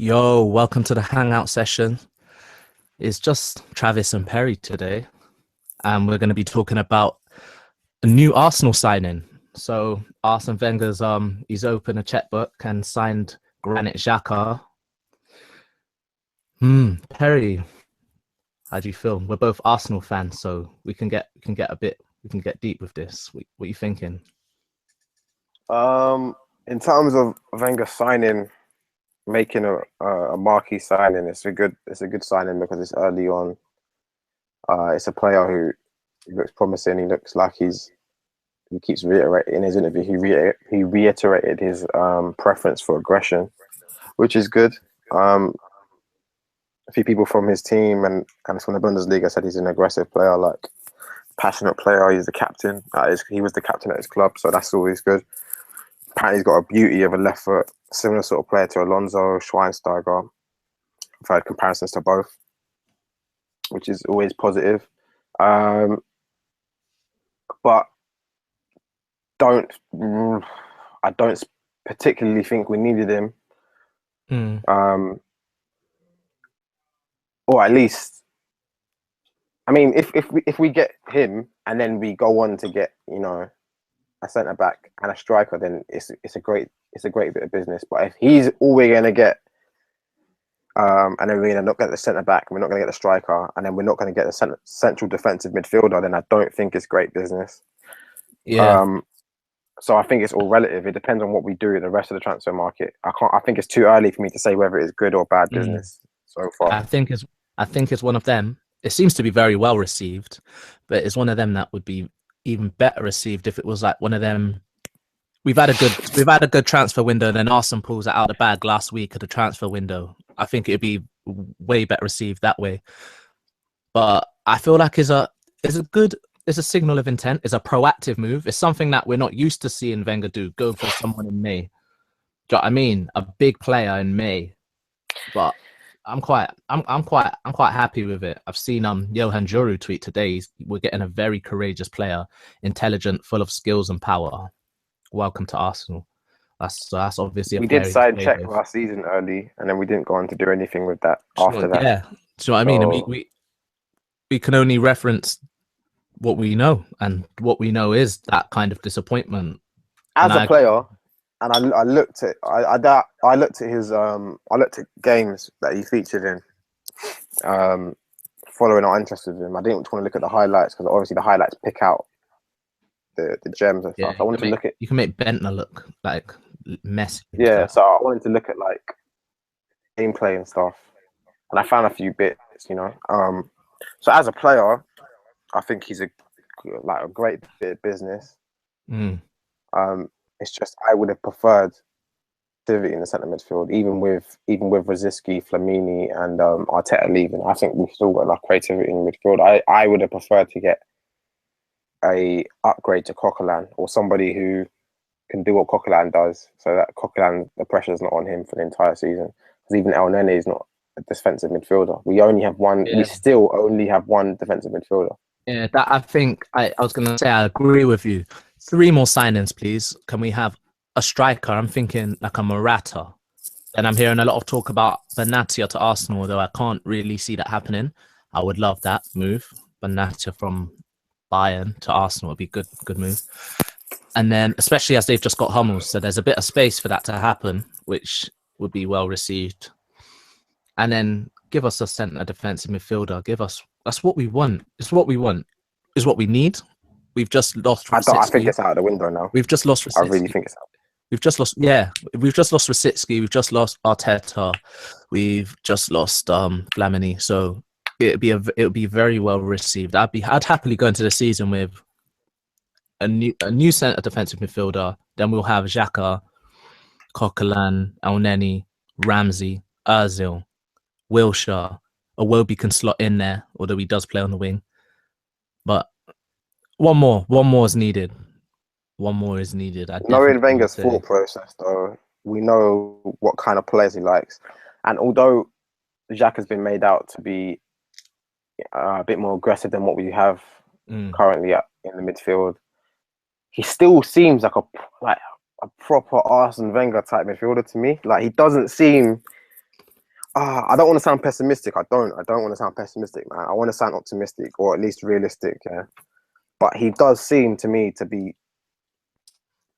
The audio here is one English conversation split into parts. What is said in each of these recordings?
Yo, welcome to the Hangout session. It's just Travis and Perry today, and we're going to be talking about a new Arsenal signing. So Arsene Wenger's he's opened a checkbook and signed Granit Xhaka. Perry, how do you feel? We're both Arsenal fans, so we can get deep with this. What are you thinking? In terms of Wenger making a marquee signing, it's a good signing because it's early on. It's a player who looks promising. He looks like he keeps reiterating in his interview. He reiterated his preference for aggression, which is good. A few people from his team and from the Bundesliga said he's an aggressive player, like passionate player. He's the captain. He was the captain at his club, so that's always good. Apparently, he's got a beauty of a left foot, similar sort of player to Alonso, Schweinsteiger. I've heard comparisons to both, which is always positive. But don't I don't particularly think we needed him, Mm, or at least, I mean, if we get him and then we go on to get a centre back and a striker, then it's a great bit of business. But if he's all we're gonna get, and then we're gonna not get the centre back, we're not gonna get the striker, and then we're not gonna get the central defensive midfielder, then I don't think it's great business. yeah, Um, so I think it's all relative. It depends on what we do in the rest of the transfer market. I think it's too early for me to say whether it's good or bad mm. business so far. I think it's one of them. It seems to be very well received, but it's one of them that would be even better received if it was like one of them. We've had a good transfer window, and then Arsenal pulls it out of the bag last week of the transfer window. I think it'd be way better received that way. But I feel like it's a signal of intent, it's a proactive move. It's something that we're not used to seeing Wenger do. Go for someone in May. Do you know what I mean? A big player in May. But I'm quite happy with it. I've seen Johan Juru tweet today. We're getting a very courageous player, intelligent, full of skills and power. Welcome to Arsenal. That's obviously a We did player he's sign played check with. last season early, and then we didn't go on to do anything with that Sure, after that. yeah. Do you know what I mean? And we, So we we can only reference what we know, and what we know is that kind of disappointment. And as a I player, and I looked at I looked at his I looked at games that he featured in, following our interest with him. I didn't want to look at the highlights because obviously the highlights pick out the gems and Yeah, stuff. I wanted to look at you can make Bentner look like messy and yeah, stuff. so I wanted to look at like gameplay and stuff, and I found a few bits. So as a player, I think he's a great bit of business. Mm, It's just I would have preferred activity in the centre midfield, even with Rosicky, Flamini, and Arteta leaving. I think we've still got enough creativity in the midfield. I would have preferred to get a upgrade to Coquelin or somebody who can do what Coquelin does, so that Coquelin the pressure's not on him for the entire season. Because even El Nene is not a defensive midfielder. We only have one. We yeah, still only have one defensive midfielder. yeah. That I think I was gonna say I agree with you. Three more signings, please. Can we have a striker? I'm thinking like a Morata. And I'm hearing a lot of talk about Benatia to Arsenal, although I can't really see that happening. I would love that move. Benatia from Bayern to Arsenal would be good move. And then, especially as they've just got Hummels, so there's a bit of space for that to happen, which would be well received. And then give us a centre defensive midfielder. Give us that's what we want. It's what we want. Is what we need. We've just lost I think Rosicki. it's out of the window now. We've just lost I really Rosicki. think it's out. We've just lost, yeah. We've just lost Rosicki. We've just lost Arteta. We've just lost Flamini. So it would be very well received. I'd happily go into the season with a new centre defensive midfielder. Then we'll have Xhaka, Coquelin, Elneny, Ramsey, Özil, Wilshere. Iwobi can slot in there, although he does play on the wing. But one more is needed. One more is needed. I Knowing definitely would Wenger's say. thought process, though, we know what kind of players he likes. And although Jacques has been made out to be a bit more aggressive than what we have Mm, currently in the midfield, he still seems like a proper Arsene Wenger type midfielder to me. Like he doesn't seem I don't want to sound pessimistic. I don't want to sound pessimistic, man. I want to sound optimistic or at least realistic. Yeah, but he does seem to me to be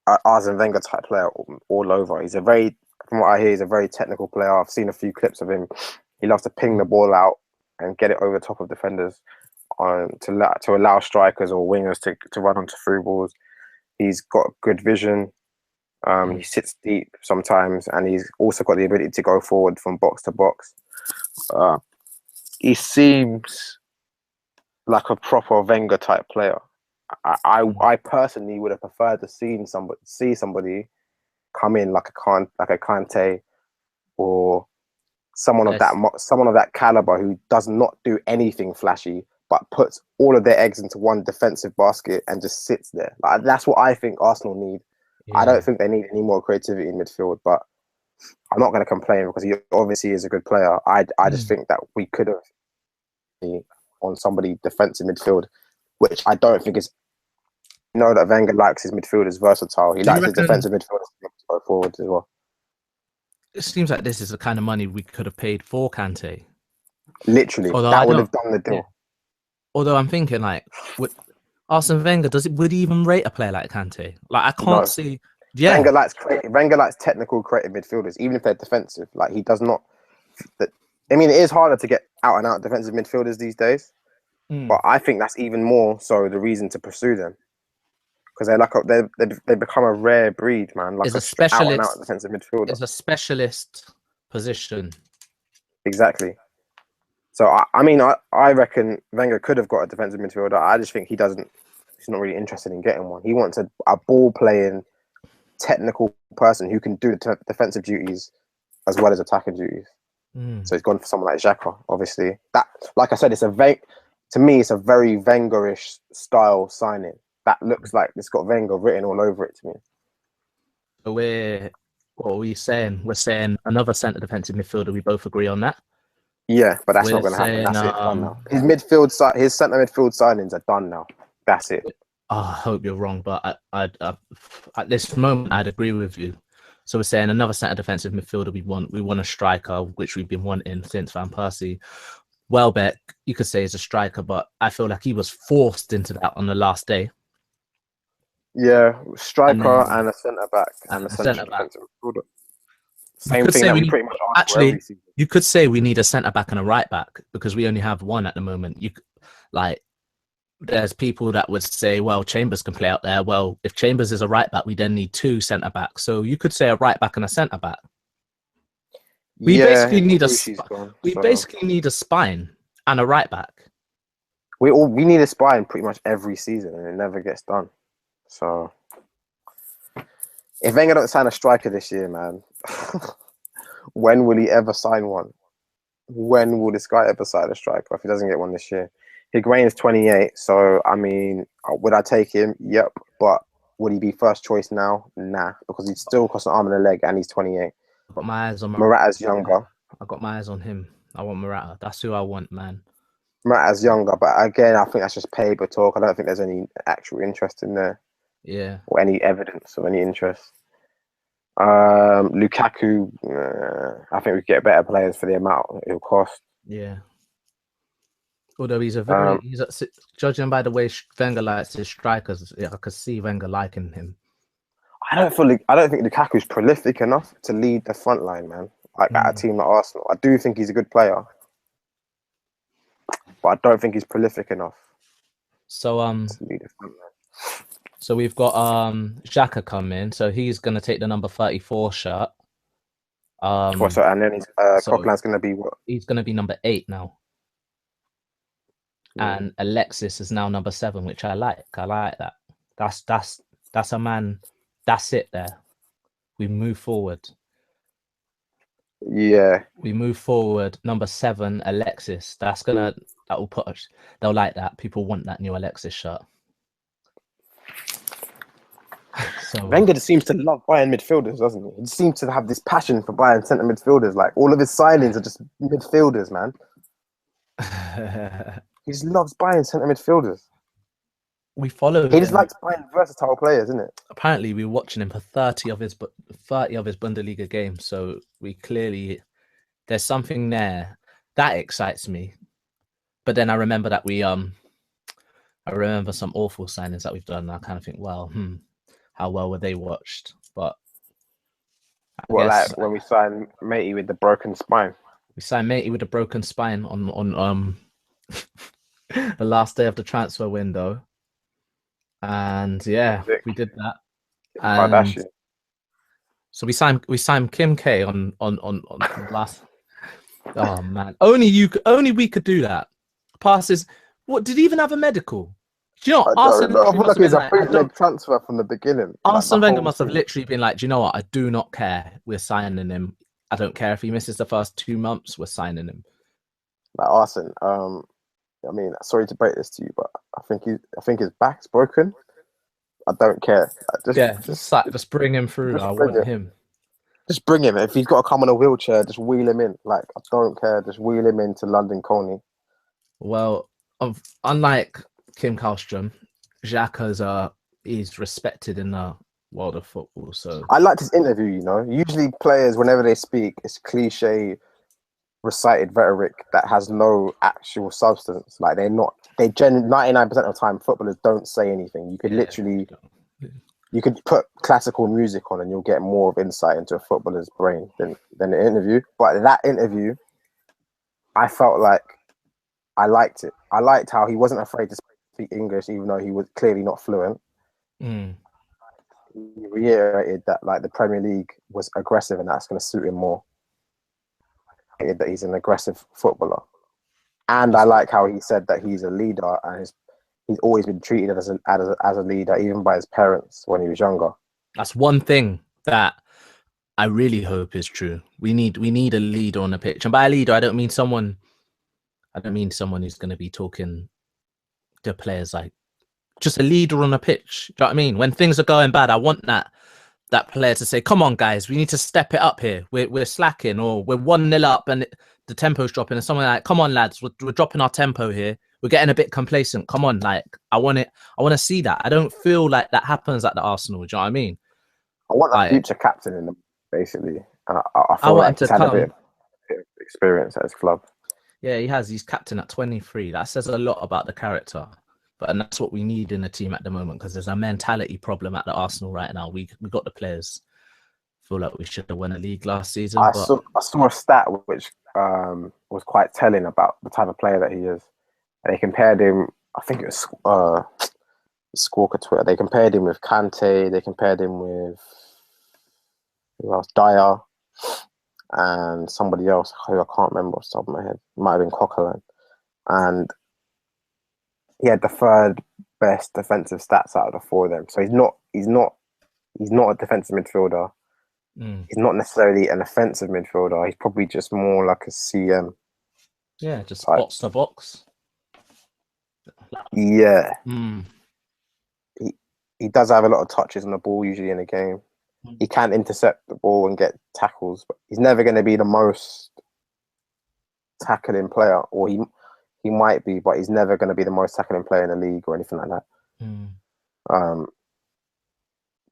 a Arsene Wenger type player all over. He's a very, from what I hear, he's a very technical player. I've seen a few clips of him. He loves to ping the ball out and get it over the top of defenders to allow strikers or wingers to run onto through balls. He's got good vision. He sits deep sometimes, and he's also got the ability to go forward from box to box. He seems like a proper Wenger type player. I personally would have preferred to see somebody come in like a Kante or someone of that caliber who does not do anything flashy but puts all of their eggs into one defensive basket and just sits there. Like, that's what I think Arsenal need. Yeah. I don't think they need any more creativity in midfield, but I'm not going to complain because he obviously is a good player. I just think that we could have on somebody defensive midfield, which I don't think is. You know that Wenger likes his midfielders versatile. He likes his defensive midfielders to go forward as well. It seems like this is the kind of money we could have paid for Kante. Literally, that would have done the deal. Yeah. Although I'm thinking, like, with Arsene Wenger, would he even rate a player like Kante? Like, I can't see. Yeah, Wenger likes technical, creative midfielders, even if they're defensive. Like, he does not. I mean, it is harder to get out and out defensive midfielders these days, but I think that's even more so the reason to pursue them. Because they become a rare breed, man. Like a specialist, out and out defensive midfielder. It's a specialist position. Exactly. So I reckon Wenger could have got a defensive midfielder. I just think he's not really interested in getting one. He wants a ball playing, technical person who can do the defensive duties as well as attacking duties. So he's gone for someone like Xhaka. Obviously, that, like I said, to me it's a very Wengerish style signing. That looks like it's got Wenger written all over it to me. So what are we saying? We're saying another centre defensive midfielder. We both agree on that. Yeah, but that's not going to happen. That's it. Done now. His centre midfield signings are done now. That's it. I hope you're wrong, but at this moment, I'd agree with you. So we're saying another centre defensive midfielder. We want a striker, which we've been wanting since Van Persie. Welbeck, you could say, is a striker, but I feel like he was forced into that on the last day. Yeah, striker and a centre back and a centre defensive midfielder. Same thing that we pretty much ask for every season. You could say we need a centre back and a right back because we only have one at the moment. There's people that would say, well, Chambers can play out there. Well, if Chambers is a right back, we then need two centre backs. So you could say a right back and a centre back. We basically need a spine and a right back. We need a spine pretty much every season, and it never gets done. So if Wenger don't sign a striker this year, man, when will he ever sign one? When will this guy ever sign a striker if he doesn't get one this year? Higuain is 28, so I mean, would I take him? Yep, but would he be first choice now? Nah, because he'd still cost an arm and a leg, and he's 28. I've got my eyes on Morata's younger. I've got my eyes on him. I want Morata. That's who I want, man. Morata's younger, but again, I think that's just paper talk. I don't think there's any actual interest in there. Yeah. Or any evidence of any interest. Lukaku, I think we get better players for the amount it'll cost. Yeah. Although he's judging by the way Wenger likes his strikers, I could see Wenger liking him. I don't think Lukaku's prolific enough to lead the front line, man. Like at a team like Arsenal. I do think he's a good player, but I don't think he's prolific enough. So to lead the front line. So we've got Xhaka come in, so he's gonna take the number 34 shirt. And then Coquelin's gonna be what? He's gonna be number 8 now. And Alexis is now number 7, which I like. I like that. That's a man. That's it there. We move forward. Yeah. We move forward. Number 7, Alexis. That will put us. They'll like that. People want that new Alexis shirt. So Wenger just seems to love buying midfielders, doesn't he? He seems to have this passion for buying centre midfielders. Like all of his signings are just midfielders, man. He just loves buying centre midfielders. We follow. He just likes buying versatile players, isn't it? Apparently, we were watching him for 30 of his Bundesliga games, so we clearly there's something there that excites me. But then I remember that I remember some awful signings that we've done. And I kind of think, well, how well were they watched? But I What, guess like when we signed Matey with the broken spine? we signed Matey with a broken spine on the last day of the transfer window, and yeah, Sick. we did that. Kim And Kardashian. so we signed Kim K on last. Oh man, only we could do that. Passes. What did he even have a medical? Do you know what? I don't Arsene know. I literally feel must like have it's been a like, I don't. bootleg transfer from the beginning. Like the Arsene Wenger whole must have thing. literally been like, do you know what? I do not care. We're signing him. I don't care if he misses the first 2 months. We're signing him. Like Arsene. I mean, sorry to break this to you, but I think his back's broken. I don't care. Yeah, just bring him through. Just I bring want it. him. Just bring him. If he's got to come on a wheelchair, just wheel him in. Like, I don't care. Just wheel him into London Coney. Well, unlike Kim Karlstrom, Xhaka's he's respected in the world of football. So I liked his interview, you know. Usually players, whenever they speak, it's cliche, recited rhetoric that has no actual substance. Like, 99% of the time, footballers don't say anything. You could literally, you could put classical music on and you'll get more of insight into a footballer's brain than the interview. But that interview, I felt like I liked it. I liked how he wasn't afraid to speak English, even though he was clearly not fluent. mm, He reiterated that like the Premier League was aggressive and that's going to suit him more. That he's an aggressive footballer, and I like how he said that he's a leader and he's always been treated as a leader, even by his parents when he was younger. that's one thing that I really hope is true. We need a leader on the pitch, and by a leader, I don't mean someone who's going to be talking to players like just a leader on the pitch. Do you know what I mean? When things are going bad, I want that player to say, "Come on, guys, we need to step it up here. We're slacking, or we're 1-0 up, and the tempo's dropping." And someone like, "Come on, lads, we're dropping our tempo here. We're getting a bit complacent. Come on, like I want it. I want to see that. I don't feel like that happens at the Arsenal. Do you know what I mean? I want a Like, future captain in them, basically. I I feel want him like to he's had a come. bit of experience at his club. Yeah, he has. He's captain at 23. That says a lot about the character. And that's what we need in a team at the moment, because there's a mentality problem at the Arsenal right now. We got the players. Feel like we should have won a league last season. I But saw a stat which was quite telling about the type of player that he is. They compared him. I think it was Squawker Twitter. They compared him with Kante. They compared him with who else? Dyer and somebody else who I can't remember off the top of my head. It might have been Coquelin. And he had the third best defensive stats out of the four of them. So he's not a defensive midfielder. He's not necessarily an offensive midfielder. He's probably just more like a CM. yeah, just type. box to box. Yeah. Mm. He does have a lot of touches on the ball usually in a game. He can intercept the ball and get tackles, but he's never going to be the most tackling player, or he might be, but he's never going to be the most tackling player in the league or anything like that.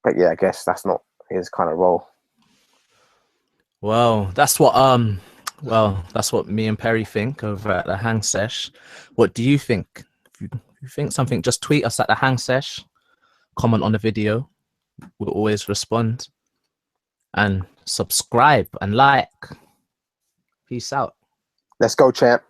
But yeah, I guess that's not his kind of role. Well, that's what me and Perry think over at the Hang Sesh. What do you think? If you think something, just tweet us at the Hang Sesh. Comment on the video. We'll always respond. And subscribe and like. Peace out. Let's go, champ.